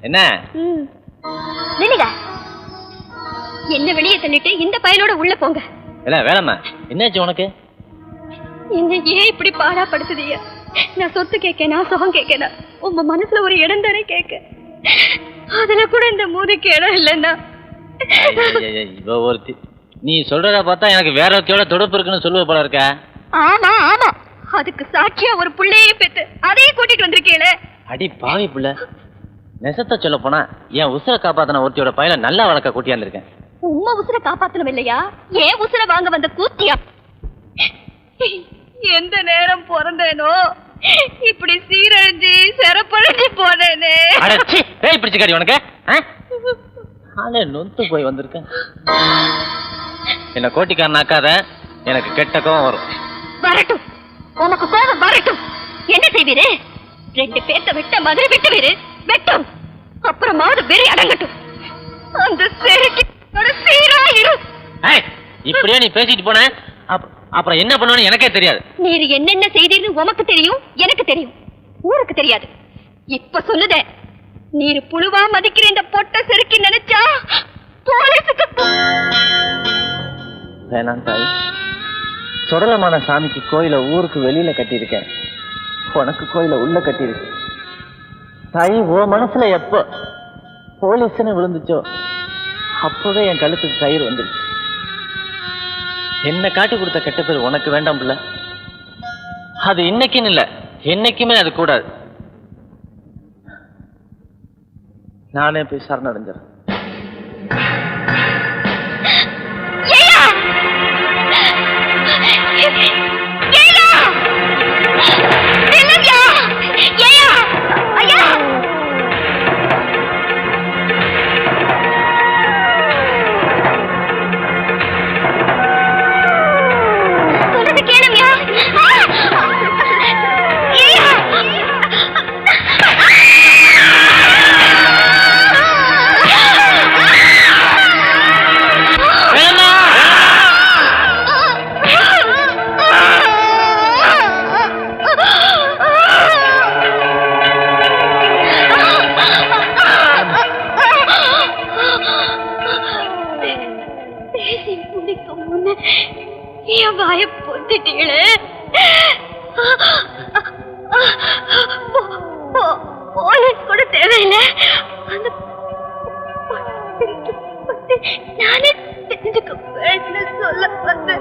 என்ன என்ன வெளியே தள்ளிட்டு இந்த பயலோட உள்ள போங்க. இல்ல வேலைம்மா, என்னாச்சு உனக்கு? என்ன ஏன் இப்படி பாடாப்படுத்துதீங்க? நான் சொத்து கேட்கேனா சுகம் கேட்கேனா உங்க மனசுல ஒரு இடம் தானே கேட்க. அதுல கூட இந்த மூதிக்கு இடம் இல்லைன்னா இவ ஒருத்தி. நீ சொல்றத பார்த்தா எனக்கு வேற ஒருத்தியோட தொடர்பு இருக்குன்னு சொல்லுவ போல இருக்க. ஆமா ஆமா, அதுக்கு சாட்சியா ஒரு புள்ளையே பெத்து அதையே கூட்டிட்டு வந்திருக்கீங்களே. அடி பாவி புள்ள, நெசத்தை சொல்ல போனா என் உசுரை காப்பாத்தின ஒருத்தியோட பையல நல்லா வளர்க்க கூட்டியாந்துருக்கேன். உம்மா உசுரை காப்பாத்தணும் இல்லையா, ஏன் உசுரை வாங்க வந்த கூத்தியா? எந்த நேரம் பிறந்தேனோ இப்படி சீரழிஞ்சு சிறப்பழிஞ்சு போனேனே. பேய் பிடிச்சுக்காடி உனக்கு. நொந்து போய் வந்திருக்கேன். என்ன கோட்டிக்காரனாக்காத, எனக்கு கெட்ட கோவம் வரும். வரட்டும், உனக்கு கோவம் வரட்டும். என்ன செய்வீரு? 2 பேர்த்த விட்ட மாதிரி விட்டுவீரு. வெட்டும், அப்புறமாவது வெறி அடங்கட்டும். அந்த செருக்கி சீராயிரும். இப்படியே நீ பேசிட்டு போன அப்புறம் என்ன பண்ணுவேன்னு எனக்கே தெரியாது. நீர் என்னென்ன செய்தீர்னு உமக்கு தெரியும், எனக்கு தெரியும், ஊருக்கு தெரியாது. இப்ப சொல்லுதே, நீர் புழுவா மதிக்கிற இந்த பொட்ட செருக்கி நினைச்சா போலீஸுக்கு. வேணாம் தாய், சுடலமான சாமிக்கு கோயில ஊருக்கு வெளியில கட்டியிருக்கேன், உனக்கு கோயில உள்ள கட்டியிருக்கேன். தாய், ஓ மனசுல எப்போ போலீஸ்ன்னு விழுந்துச்சோ அப்பவே என் கழுத்துக்கு கயிறு வந்துடுச்சு. என்ன காட்டி கொடுத்த கெட்ட பேர் உனக்கு வேண்டாம் பிள்ளை. அது இன்னைக்குன்னு இல்ல, என்னைக்குமே அது கூடாது. நானே போய் சரணடைஞ்சிடறேன். போலீஸ் கூட தேவையில்லை. நானே தெரிஞ்சுக்க சொல்ல வந்து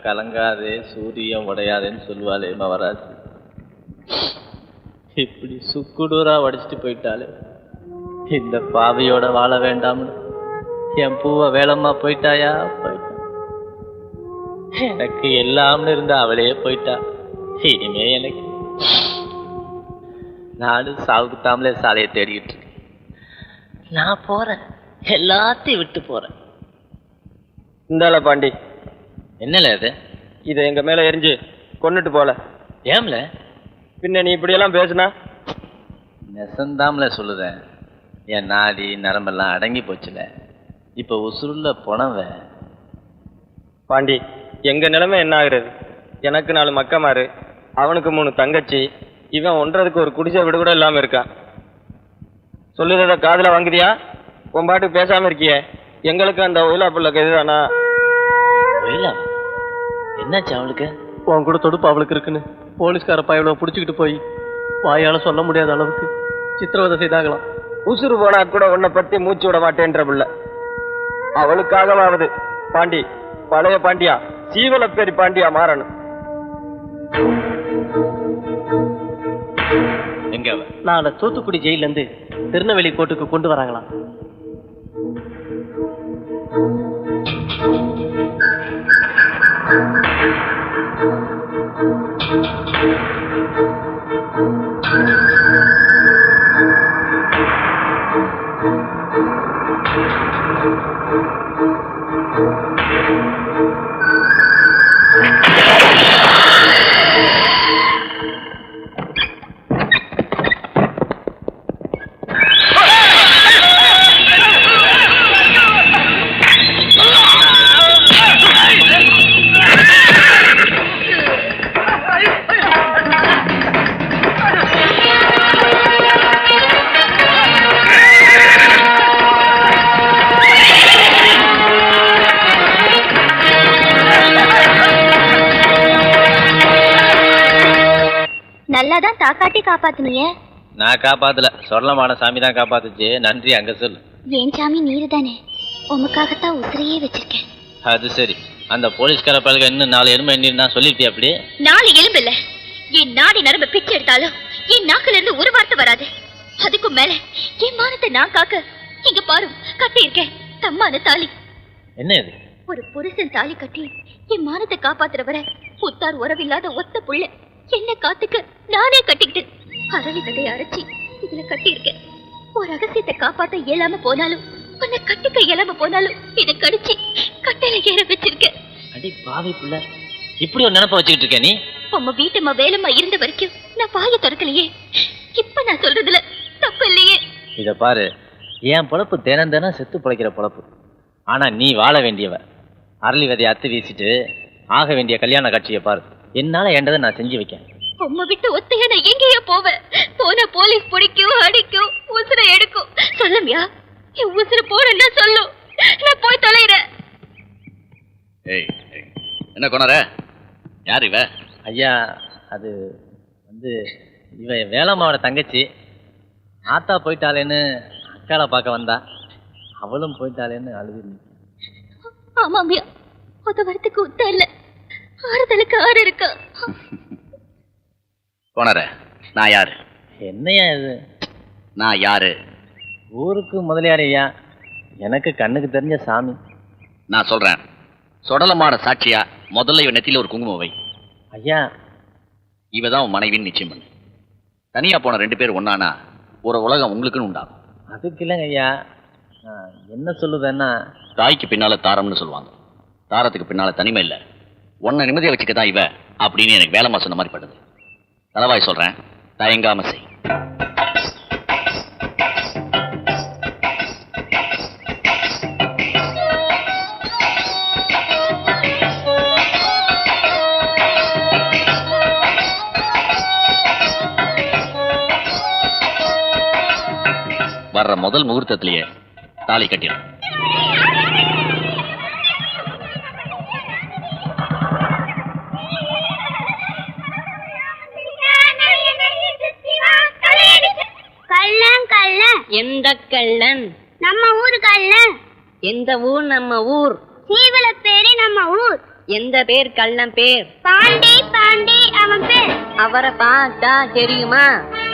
கலங்காதே சூரியன் உடையாதேன்னு சொல்லுவாளே மவராசி. இப்படி சுக்குடூரா வடிச்சிட்டு போயிட்டாலே, இந்த பாவையோட வாழ வேண்டாம்னு என் பூவை வேளம்மா போயிட்டாயா போயிட்டா. எனக்கு எல்லாம்னு இருந்த அவளே போயிட்டா. இனிமே எனக்கு நானும் சாவுக்குத்தாமலே சாலையை தேடிக்கிட்டு இருக்கேன். நான் போறேன், எல்லாத்தையும் விட்டு போறேன். இந்தால பாண்டி, என்னல இது? இதை எங்க மேல எரிஞ்சு கொண்டுட்டு போல. ஏம்ல? பின்ன நீ இப்படியெல்லாம் பேசுனா? நெசந்தாமல சொல்லுதேன். என் நாடி நரம்பெல்லாம் அடங்கி போச்சுல, இப்ப உசுருள்ள போனவ. பாண்டி, எங்க நிலைமை என்ன ஆகுறது? எனக்கு 4 மக்கமாரு, அவனுக்கு 3 தங்கச்சி, இவன் ஒன்றதுக்கு ஒரு குடிசை விட கூட இல்லாம இருக்கான். சொல்லுறத காதுல வாங்குதியா? உன் பாட்டுக்கு பேசாம இருக்கியே. எங்களுக்கு அந்த ஒயிலா புள்ள கதுதானா? என்னாச்சு அவளுக்கு? உன் கூட தொடுப்பு அவளுக்கு இருக்குன்னு போலீஸ்கார பயவளை பிடிச்சிக்கிட்டு போய் வாயால சொல்ல முடியாத அளவுக்கு சித்திரவதை செய்தாங்களாம். உசுறு போனா கூட உன்னை பத்தி மூச்சு விட மாட்டேன்ற புள்ள. அவளுக்காகவாவது பாண்டி, பழைய பாண்டியா, சீவல பேரி பாண்டியா மாறணும். எங்க அவ? நான் தூத்துக்குடி ஜெயில இருந்து திருநெல்வேலி கோர்ட்டுக்கு கொண்டு வராங்களா? நல்லாதான் தாக்காட்டி காப்பாத்துனீங்க. நான் காப்பாத்தல, சொர்ணமான சாமி தான் காப்பாத்துச்சு. நன்றி அங்க சொல்லு. ஏன் சாமி நீரு தானே, உமக்காகத்தான் உசிரையே வச்சிருக்கேன். அது சரி, அந்த போலீஸ்கார பழக இன்னும் 4 எலும்பு எண்ணிருந்தா சொல்லிருப்பியா? அப்படி 4 எலும்பு இல்ல, என் நாடி நரம்பு பிச்சு எடுத்தாலும் என் நாக்குல இருந்து ஒரு வார்த்தை வராது. அதுக்கும் மேல என் மானத்தை நான் காக்க இங்க பாரு கட்டி இருக்கேன் தம்மான தாலி. என்ன இது? ஒரு புருஷன் தாலி கட்டி என் மானத்தை காப்பாத்துறவரை புத்தார் உறவில்லாத ஒத்த புள்ள என்ன காத்துக்க நானே கட்டிக்கிட்டு அரளி கதையை அரைச்சி இதுல கட்டி இருக்கேன். ஒரு ரகசியத்தை காப்பாத்த இயலாம போனாலும் உன்னை கட்டிக்க இயலாம போனாலும் இதை கடிச்சு கட்டையில ஏற வச்சிருக்கேன். அடி பாவி புள்ள, இப்படி ஒரு நினைப்ப வச்சுக்கிட்டு இருக்க நீ? உம்ம வீட்டுமா வேலைமா இருந்த வரைக்கும் நான் வாய திறக்கலையே. இப்ப நான் சொல்றதுல தப்பு இல்லையே. இத பாரு, என் பொழப்பு தினம் தினம் செத்து பிழைக்கிற பொழப்பு. ஆனா நீ வாழ வேண்டியவ. அரளி விதையை அத்து வீசிட்டு ஆக வேண்டிய கல்யாண காட்சியை பாரு. என்னால ஏண்டதை நான் செஞ்சு வைக்கேன். உம்ம விட்டு ஒத்தைய நான் எங்கேயோ போவேன். போன போலீஸ் பிடிக்கும், அடிக்கும், உசுரை எடுக்கும். சொல்லுமியா, என் உசுரை போனா சொல்லும். நான் போய் தொலைறேன். என்ன கொணர? யார் இவ? ஐயா, அது வந்து இவ வேலம்மாவோட தங்கச்சி. ஆத்தா போயிட்டாளேன்னு அக்காளை பார்க்க வந்தா, அவளும் போயிட்டாளேன்னு அழுது. ஆமாமியா, உதவறதுக்கு உத்த இல்ல, ஆறுதலுக்கு ஆறு இருக்கா. கொணர, நான் யாரு? என்னையா இது? நான் யாரு? ஊருக்கு முதலியார் ஐயா, எனக்கு கண்ணுக்கு தெரிஞ்ச சாமி. நான் சொல்றேன், சொடலமான சாட்சியா முதல்ல இவ நெத்தியில ஒரு குங்குமம் வை. ஐயா, இவதான் உன் மனைவின்னு நிச்சயம் பண்ணு. தனியா போன 2 பேர் ஒன்னானா ஒரு உலகம் உங்களுக்குன்னு உண்டாகும். அதுக்கு இல்லைங்க ஐயா, நான் என்ன சொல்லுவேன்னா, தாய்க்கு பின்னால தாரம்னு சொல்லுவாங்க. தாரத்துக்கு பின்னால தனிமை இல்லை. உன்னை நிம்மதியை வச்சுக்கதான் இவ அப்படின்னு எனக்கு வேலைமா சொன்ன மாதிரி படுது. தலவாய் சொல்றேன், தயங்காம செய். வர்ற முதல் முகூர்த்தத்திலேயே தாலி கட்டிடும். எந்த கள்ளன்? நம்ம ஊரு கள்ளன். எந்த ஊர்? நம்ம ஊர். சீவல பேரு நம்ம ஊர். எந்த பேர் கள்ளன் பேர்? பாண்டி பாண்டி அவன் பேர். அவரை பார்த்தா தெரியுமா?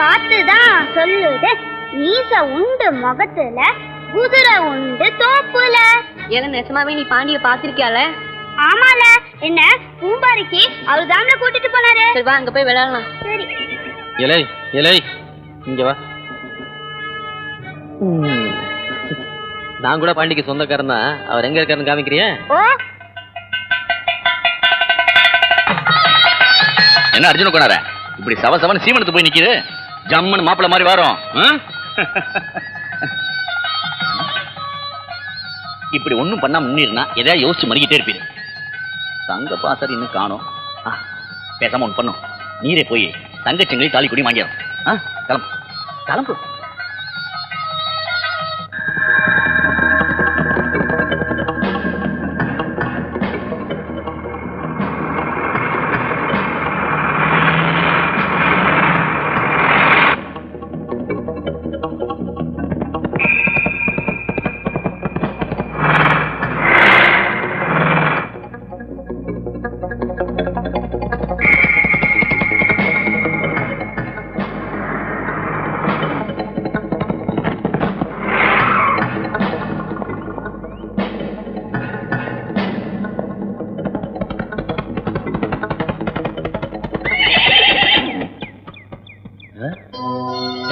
பார்த்துதான் சொல்லுது. மீச உண்டு முகத்துல, குதிரை உண்டு தோப்புல. ஏல நெசமாவே நீ பாண்டிய பாத்திருக்கியால? ஆமால, என்ன பூம்பாரிக்கு அவரு தாம்ல கூட்டிட்டு போனாரு. சரி வா, அங்க போய் விளையாடலாம். சரி. இலை இலை இங்க வா. நான் கூட பாண்டிக்கு சொந்தக்காரன் தான். அவர் எங்க இருக்காருன்னு காமிக்கிறியா? ஓ, என்ன அர்ஜுன கொணர, இப்படி சவசவன் சீமனத்து போய் நிக்குது? ஜம்முன்னு மாப்பிள்ள மாதிரி வரும். இப்படி ஒண்ணும் பண்ணாம முன்னிருந்தா எதையா யோசிச்சு மறிக்கிட்டே இருப்பீரு. தங்க பாசர் இன்னும் காணோம். பேசாம ஒண்ணு பண்ணும், நீரே போய் தங்கச்செங்கலி தாலி குடி வாங்கிடும். கிளம்பு கிளம்பு.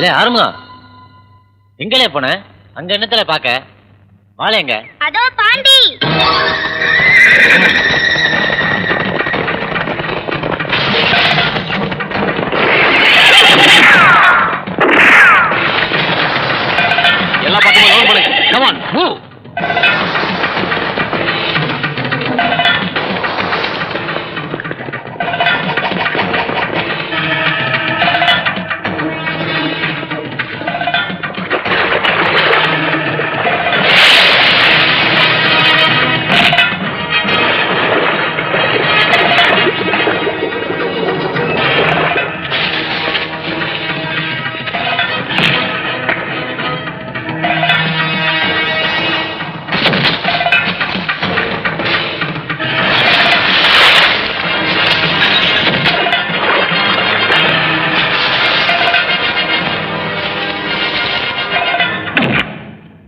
இல்ல ஆறுமா எங்களே போன அங்க என்னத்துல பாக்க வாழைங்க அதோ பாண்டி. எல்லா பக்கமும் லோன் பண்ணுங்க. Come on move.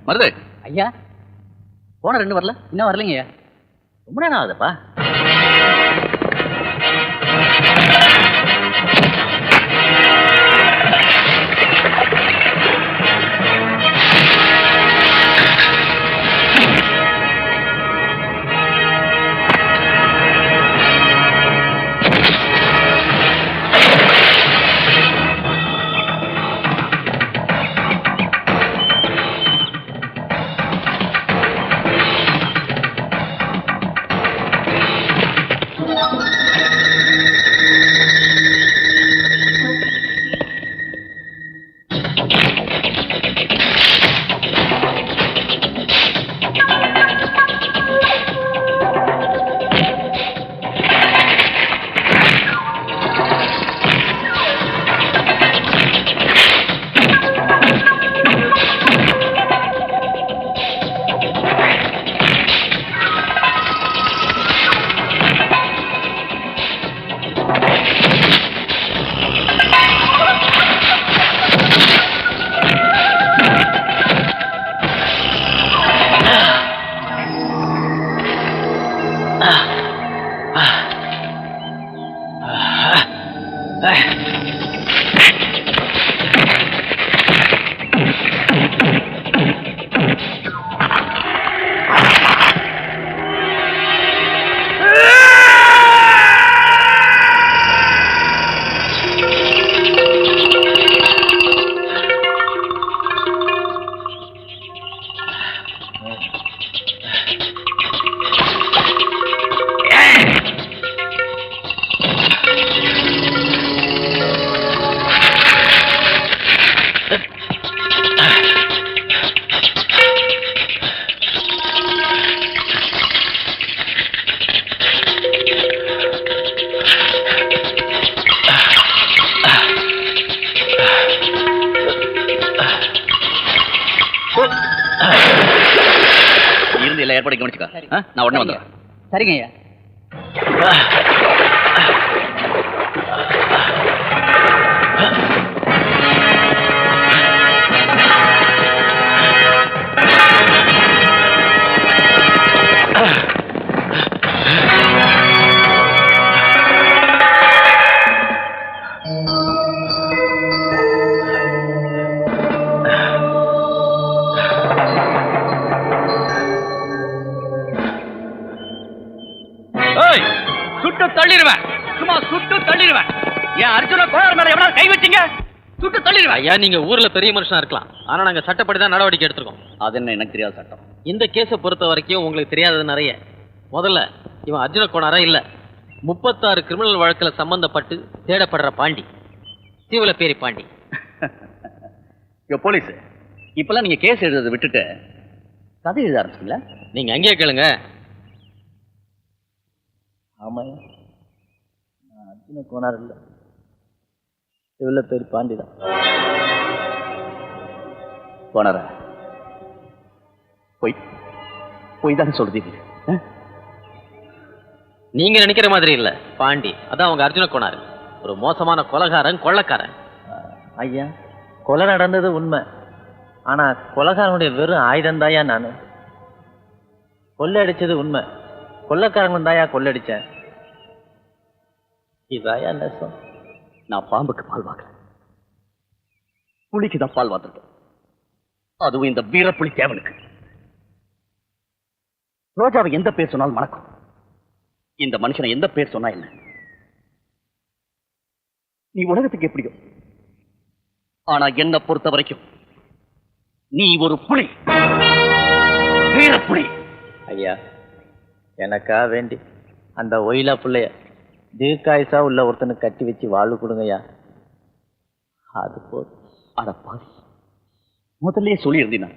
மருது ஐயா போன 2 வரல, இன்னும் வரலைங்க. ரொம்ப நேரம் ஆகுதுப்பா. இருந்து எல்லா ஏற்பாடு கவனிச்சுக்கா. நான் உடனே வந்துடுறேன். சரிங்க ஐயா. சுட்டு தள்ளிடுவேன், சும்மா சுட்டு தள்ளிடுவேன். என் அர்ஜுன கோளாறு மேல எவ்வளவு கை வச்சீங்க, சுட்டு தள்ளிடுவேன். ஐயா, நீங்க ஊர்ல பெரிய மனுஷனா இருக்கலாம், ஆனா நாங்க சட்டப்படி தான் நடவடிக்கை எடுத்திருக்கோம். அது என்ன எனக்கு தெரியாத சட்டம்? இந்த கேஸை பொறுத்த வரைக்கும் உங்களுக்கு தெரியாதது நிறைய. முதல்ல இவன் அர்ஜுன கோணாரா இல்ல, 36 கிரிமினல் வழக்குல சம்பந்தப்பட்டு தேடப்படுற பாண்டி, சீவலப்பேரி பாண்டி. போலீஸ், இப்பெல்லாம் நீங்க கேஸ் எழுதுறதை விட்டுட்டு கதை எழுத ஆரம்பிச்சிங்களா? நீங்க அங்கேயே கேளுங்க. ஆமாயா, நான் அர்ஜுன கோனார் இல்லை, இவ்வளோ பேர் பாண்டி தான். கோனாரா? போய் போய் தானே சொல்றீங்க. நீங்க நினைக்கிற மாதிரி இல்ல, பாண்டி அதான் அவங்க அர்ஜுன கோனார், ஒரு மோசமான கொலைகாரன், கொள்ளைக்காரன். ஐயா, கொலை நடந்தது உண்மை, ஆனா கொலைகாரனுடைய வெறும் ஆயுதம் தாயா நான். கொள்ளடிச்சது உண்மை, கொள்ளைக்காரங்களும் தாயா கொள்ளடிச்சேன். இதாயா நெசம். நான் பாம்புக்கு பால் வாங்கல, புலிக்கு தான் பால் வாத்துருக்கேன், அதுவும் இந்த வீரப்புலி தேவனுக்கு. ரோஜாவை எந்த பேர் சொன்னாலும் மணக்கும், இந்த மனுஷனை எந்த பேர் சொன்னா என்ன? நீ உலகத்துக்கு எப்படியோ, ஆனா என்ன பொறுத்த வரைக்கும் நீ ஒரு புலி, வீரப்புலி. ஐயா, எனக்கா வேண்டி அந்த ஒயிலா பிள்ளைய தீர்க்காயுசா உள்ள ஒருத்தனுக்கு கட்டி வச்சு வாழ்வு கொடுங்கய்யா. அது போதும். அட பாவி, முதல்ல சொல்லியிருந்தீனா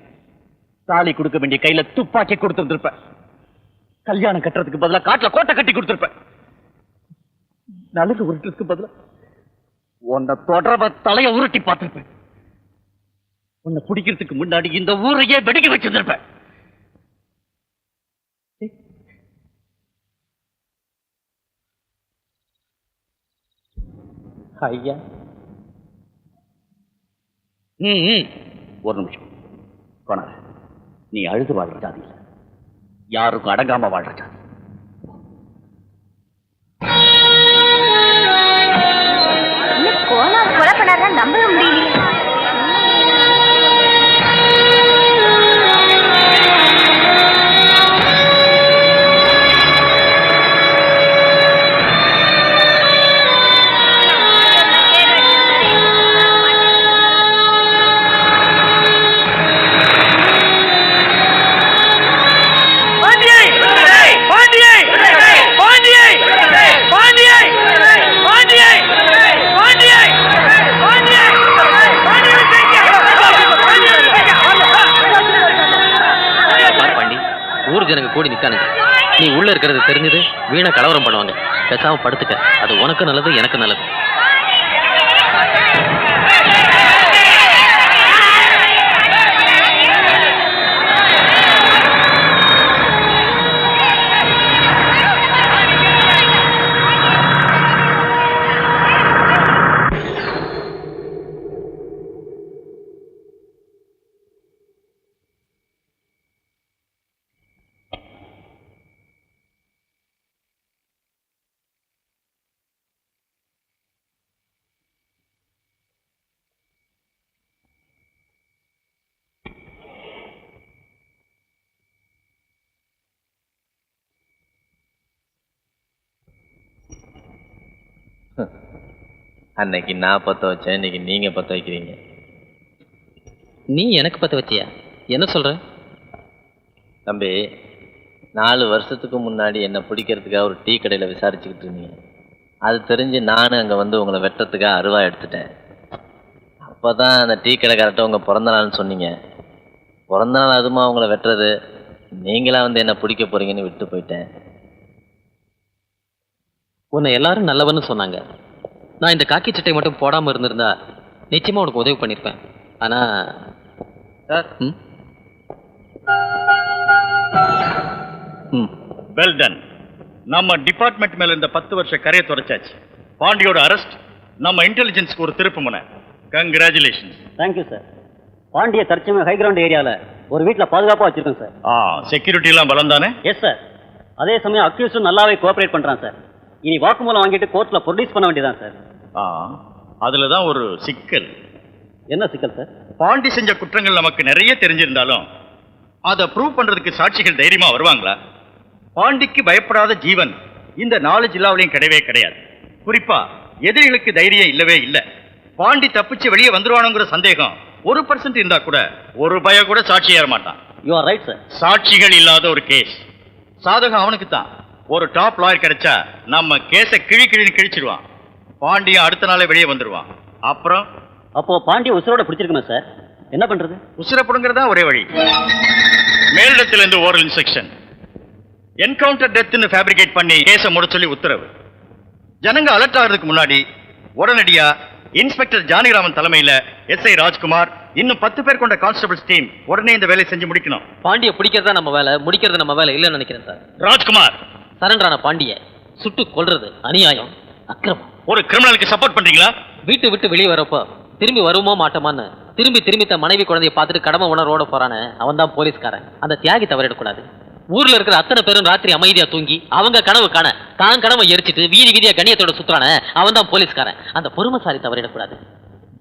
தாலி கொடுக்க வேண்டிய கையில துப்பாக்கி கொடுத்திருந்திருப்பேன். கல்யாணம் கட்டுறதுக்கு பதிலா காட்டுல கோட்டை கட்டி கொடுத்திருப்பேன். நலுங்கு உருட்டுறதுக்கு பதிலா உன்னை தொடர்ப தலைய உருட்டி பார்த்திருப்பேன். உன்னை பிடிக்கிறதுக்கு முன்னாடி இந்த ஊரையே வெடிக்க வச்சிருந்திருப்பேன். ஐயா, ஒரு நிமிஷம் கொணாத. நீ அழுது வாழ்ற ஜாதி இல்ல, யாருக்கும் அடங்காம வாழ்ற ஜாதி. கோணா கொலை பண்ணாதான் நம்பவே முடியல. ஜனங்க கூடி நிக்கானுங்க. நீ உள்ள இருக்கிறது தெரிஞ்சது வீணா கலவரம் பண்ணுவாங்க. பேசாம படுத்துக்க, அது உனக்கு நல்லது, எனக்கு நல்லது. அன்னைக்கு நான் பத்த வச்சேன், இன்னைக்கு நீங்க பத்த வைக்கிறீங்க. நீ எனக்கு பத்த வச்சியா? என்ன சொல்ற தம்பி? 4 வருஷத்துக்கு முன்னாடி என்னை பிடிக்கிறதுக்காக ஒரு டீ கடையில் விசாரிச்சுக்கிட்டு இருந்தீங்க. அது தெரிஞ்சு நானும் அங்கே வந்து உங்களை வெட்டுறதுக்காக அருவா எடுத்துட்டேன். அப்போ தான் அந்த டீ கடைக்காரர்கிட்ட உங்கள் பிறந்த நாள்னு சொன்னீங்க. பிறந்த நாள் அதுமா உங்களை வெட்டுறது, நீங்களா வந்து என்ன பிடிக்க போறீங்கன்னு விட்டு போயிட்டேன். உன்னை எல்லாரும் நல்லவன்னு சொன்னாங்க. நான் இந்த காக்கி சட்டை மட்டும் போடாம இருந்திருந்தா நிச்சயமா உனக்கு உதவி பண்ணிருப்பேன். ஆனா வெல் டன். நம்ம டிபார்ட்மெண்ட் மேல இந்த 10 வருஷ கரையை துடைச்சாச்சு. பாண்டியோட அரெஸ்ட் நம்ம இன்டெலிஜென்ஸ்க்கு ஒரு திருப்பு முனை. கங்க்ராச்சுலேஷன். Thank you sir. பாண்டிய தற்சமயம் ஹை கிரவுண்ட் ஏரியாவில் ஒரு வீட்டில் பாதுகாப்பாக வச்சிருக்கோம் சார். செக்யூரிட்டி எல்லாம் பலம் தானே? Yes sir. அதே சமயம் அக்யூஸும் நல்லாவே கோஆபரேட் பண்ணுறான் சார். இனி வாக்குமூலம் வாங்கிட்டு கோர்ட்டில் ப்ரொடியூஸ் பண்ண வேண்டியதான் சார். அதுல தான் ஒரு சிக்கல். என்ன சிக்கல் சார்? பாண்டி செஞ்ச குற்றங்கள் நமக்கு நிறைய தெரிஞ்சிருந்தாலும் அதை ப்ரூவ் பண்றதுக்கு சாட்சிகள் தைரியமா வருவாங்களா? பாண்டிக்கு பயப்படாத ஜீவன் இந்த நாலு ஜில்லாவிலையும் கிடையவே கிடையாது. குறிப்பா எதிரிகளுக்கு தைரியம் இல்லவே இல்லை. பாண்டி தப்பிச்சு வெளியே வந்துருவானுங்கிற சந்தேகம் 1% இருந்தா கூட ஒரு பய கூட சாட்சி ஏற மாட்டான். You are right sir. சாட்சிகள் இல்லாத ஒரு கேஸ் சாதகம் அவனுக்கு தான். ஒரு டாப் லாயர் கிடைச்சா நம்ம கேஸை கிழின்னு கிழிச்சிருவான். பாண்டியன் அடுத்த நாளே வெளியே வந்துருவான். அப்புறம் அப்போ பாண்டிய உசுரோட பிடிச்சிருக்குமே சார், என்ன பண்றது? உசுர புடுங்கிறதா ஒரே வழி. மேலிடத்துல இருந்து ஓரல் இன்ஸ்ட்ரக்ஷன், என்கவுண்டர் டெத்னு ஃபேப்ரிகேட் பண்ணி கேஸை முட சொல்லி உத்தரவு. ஜனங்க அலர்ட் ஆகிறதுக்கு முன்னாடி உடனடியா இன்ஸ்பெக்டர் ஜானிராமன் தலைமையில எஸ்ஐ ராஜ்குமார் இன்னும் 10 பேர் கொண்ட கான்ஸ்டபிள்ஸ் டீம் உடனே இந்த வேலையை செஞ்சு முடிக்கணும். பாண்டிய பிடிக்கிறதா நம்ம வேலை, முடிக்கிறது நம்ம வேலை இல்லைன்னு நினைக்கிறேன் சார். ராஜ்குமார், சரண்டரான பாண்டிய சுட்டு கொல்றது அநியாயம், அக்கிரமம். ஒரு கிரிமினலுக்கு சப்போர்ட் பண்றீங்களா? வீட்டை விட்டு வெளியே வரப்போ திரும்பி வருமோ மாட்டோமான்னு திரும்பி தன் மனைவி குழந்தைய பார்த்துட்டு கடமை உணர்வோட போறானே, அவன் தான் போலீஸ்காரன். அந்த தியாகி தவறிடக்கூடாது. ஊர்ல இருக்கிற அத்தனை பேரும் ராத்திரி அமைதியா தூங்கி அவங்க கனவு காண தான் கனவை எரிச்சிட்டு வீதியா கண்ணியத்தோட சுத்துறானே, அவன் தான் போலீஸ்காரன். அந்த பொறுமைசாலி தவறிடக்கூடாது.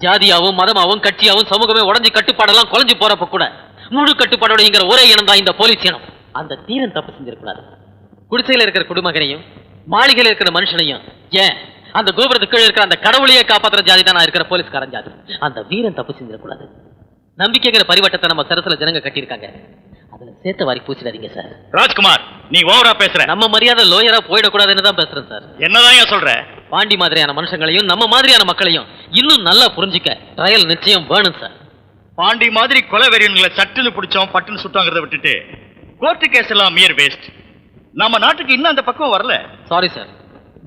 ஜாதியாவும் மதமாவும் கட்சியாவும் சமூகமே உடஞ்சி கட்டுப்பாடெல்லாம் குறைஞ்சு போறப்ப கூட முழு கட்டுப்பாடோட ஒரே இனம் தான் இந்த போலீஸ் இனம். அந்த தீரன் தப்பு செஞ்சிருக்கூடாது. குடிசையில இருக்கிற குடிமகனையும் மாளிகையில இருக்கிற மனுஷனையும், ஏன் அந்த கோபுரத்துக்கு கீழே இருக்கிற அந்த கடவுளையே காப்பாத்துற ஜாதி தான் நான் இருக்கிற போலீஸ்காரன் ஜாதி. அந்த வீரன் தப்பு செஞ்சிடக்கூடாது. நம்பிக்கைங்கிற பரிவட்டத்தை நம்ம சரத்துல ஜனங்க கட்டியிருக்காங்க. அதுல சேர்த்த வாரி பூச்சிடாதீங்க சார். ராஜ்குமார், நீ ஓவரா பேசுற. நம்ம மரியாதை லோயரா போயிடக்கூடாதுன்னு தான் பேசுறேன் சார். என்னதான் சொல்ற? பாண்டி மாதிரியான மனுஷங்களையும் நம்ம மாதிரியான மக்களையும் இன்னும் நல்லா புரிஞ்சுக்க ட்ரையல் நிச்சயம் வேணும் சார். பாண்டி மாதிரி கொலை வெறியன்களை சட்டுன்னு பிடிச்சோம் பட்டுன்னு சுட்டாங்கிறத விட்டுட்டு கோர்ட்டு கேஸ் எல்லாம் மியர் வேஸ்ட். நம்ம நாட்டுக்கு இன்னும் அந்த பக்கம் வரல. Sorry sir.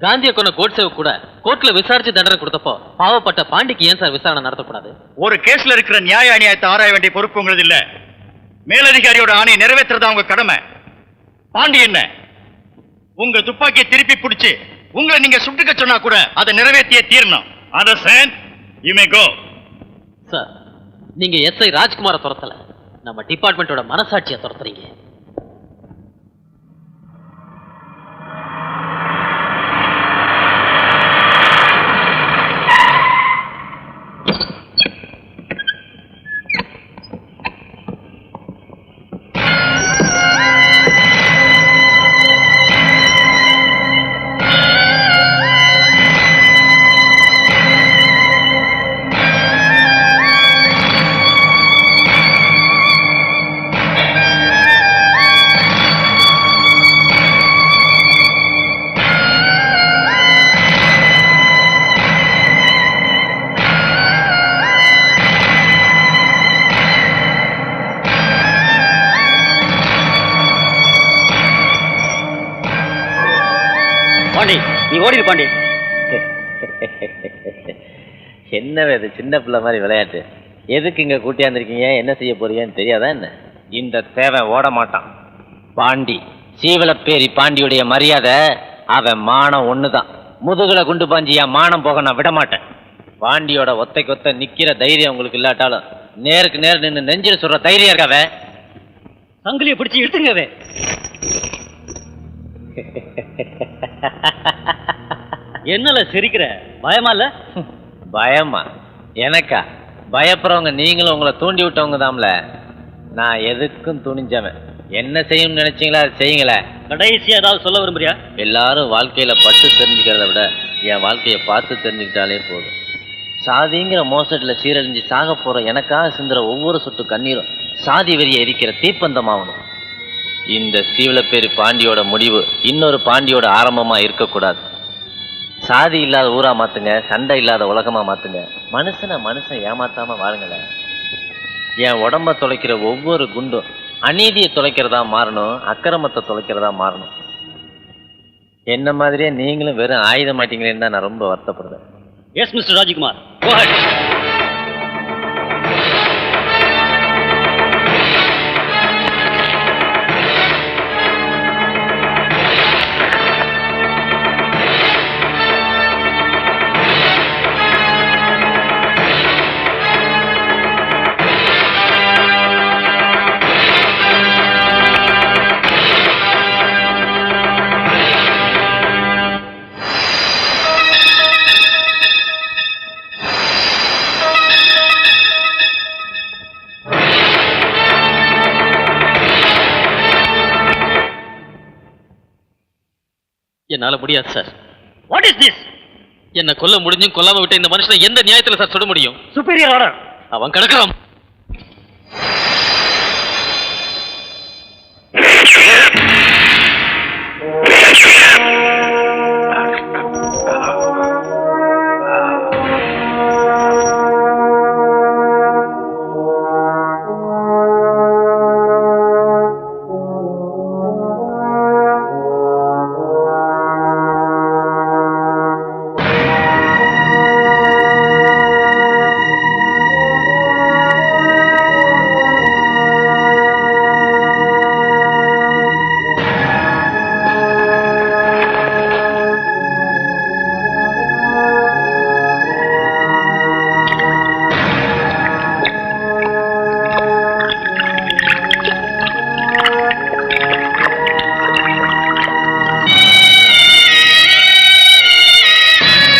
காந்தியை கொண்ட கோட்சேவை கூட கோர்ட்ல விசாரிச்சு தண்டனை கொடுத்தப்போ பாவப்பட்ட பாண்டிக்கு ஏன் சார் விசாரணை நடத்தக்கூடாது? ஒரு கேஸ்ல இருக்கிற நியாய அநியாயத்தை ஆராய வேண்டிய பொறுப்பு உங்களது இல்ல. மேலதிகாரியோட ஆணையை நிறைவேற்றுறதா உங்க கடமை. பாண்டி என்ன உங்க துப்பாக்கியை திருப்பி பிடிச்சு உங்களை நீங்க சுட்டுக்க சொன்னா கூட அதை நிறைவேற்றியே தீரணும். Understand? You may go. Sir, நீங்க எஸ்ஐ ராஜ்குமாரை துரத்தல, நம்ம டிபார்ட்மெண்டோட மனசாட்சியை துரத்துறீங்க. பாண்டி, நீ ஓடிடு பாண்டி. என்னவே இது சின்ன பிள்ளை மாதிரி விளையாட்டு? எதுக்கு இங்க கூட்டியாந்துருக்கீங்க? என்ன செய்ய போறீங்கன்னு தெரியாதா என்ன? இந்த தேவை ஓட மாட்டான். பாண்டி சீவலப்பேரி பாண்டியுடைய மரியாதை அவன் மானம் ஒண்ணுதான். முதுகுல குண்டு பாஞ்சியா மானம் போக நான் விட மாட்டேன். பாண்டியோட ஒத்தைக்கொத்த நிக்கிற தைரியம் உங்களுக்கு இல்லாட்டாலும் நேருக்கு நேர் நின்று நெஞ்சில் சொல்ற தைரியம் இருக்காவே. சங்கிலியை பிடிச்சி இழுத்துங்கவே. என்னல சிரிக்கிற? பயமா இல்ல? பயமா? எனக்கா? பயப்படுறவங்க நீங்களும் உங்களை தூண்டி விட்டவங்க தான்ல. நான் எதுக்கும் துணிஞ்சவன். என்ன செய்யணும்னு நினைச்சீங்களா அதை செய்யுங்களே. கடைசியா ஏதாவது சொல்ல விரும்புறியா? எல்லாரும் வாழ்க்கையில பட்டு தெரிஞ்சுக்கிறத விட என் வாழ்க்கையை பார்த்து தெரிஞ்சுக்கிட்டாலே போதும். சாதிங்கிற மோசடில சீரழிஞ்சு சாக போற எனக்காக சிந்துற ஒவ்வொரு சொட்டு கண்ணீரும் சாதி வெறியை எரிக்கிற தீப்பந்தமாகணும். இந்த சீவலப்பேரி பாண்டியோட முடிவு இன்னொரு பாண்டியோட ஆரம்பமா இருக்கக்கூடாது. சாதி இல்லாத ஊரா மாத்துங்க, சண்டை இல்லாத உலகமா மாத்துங்க. மனுஷன் ஏமாத்தாம வாழுங்களேன். என் உடம்ப தொலைக்கிற ஒவ்வொரு குண்டும் அநீதியை தொலைக்கிறதா மாறணும், அக்கிரமத்தை தொலைக்கிறதா மாறணும். என்ன மாதிரியே நீங்களும் வெறும் ஆயுதம் மாட்டீங்களேன்னு தான் நான் ரொம்ப வருத்தப்படுறேன். Yes mister Rajkumar, go ahead. என்னால முடியாது சார். What is this? என்ன கொல்ல முடிஞ்சும் கொல்லாம விட்ட இந்த மனுஷனை எந்த நியாயத்துல சார் சுட முடியும்? Superior order. அவன் கிடக்குறான்.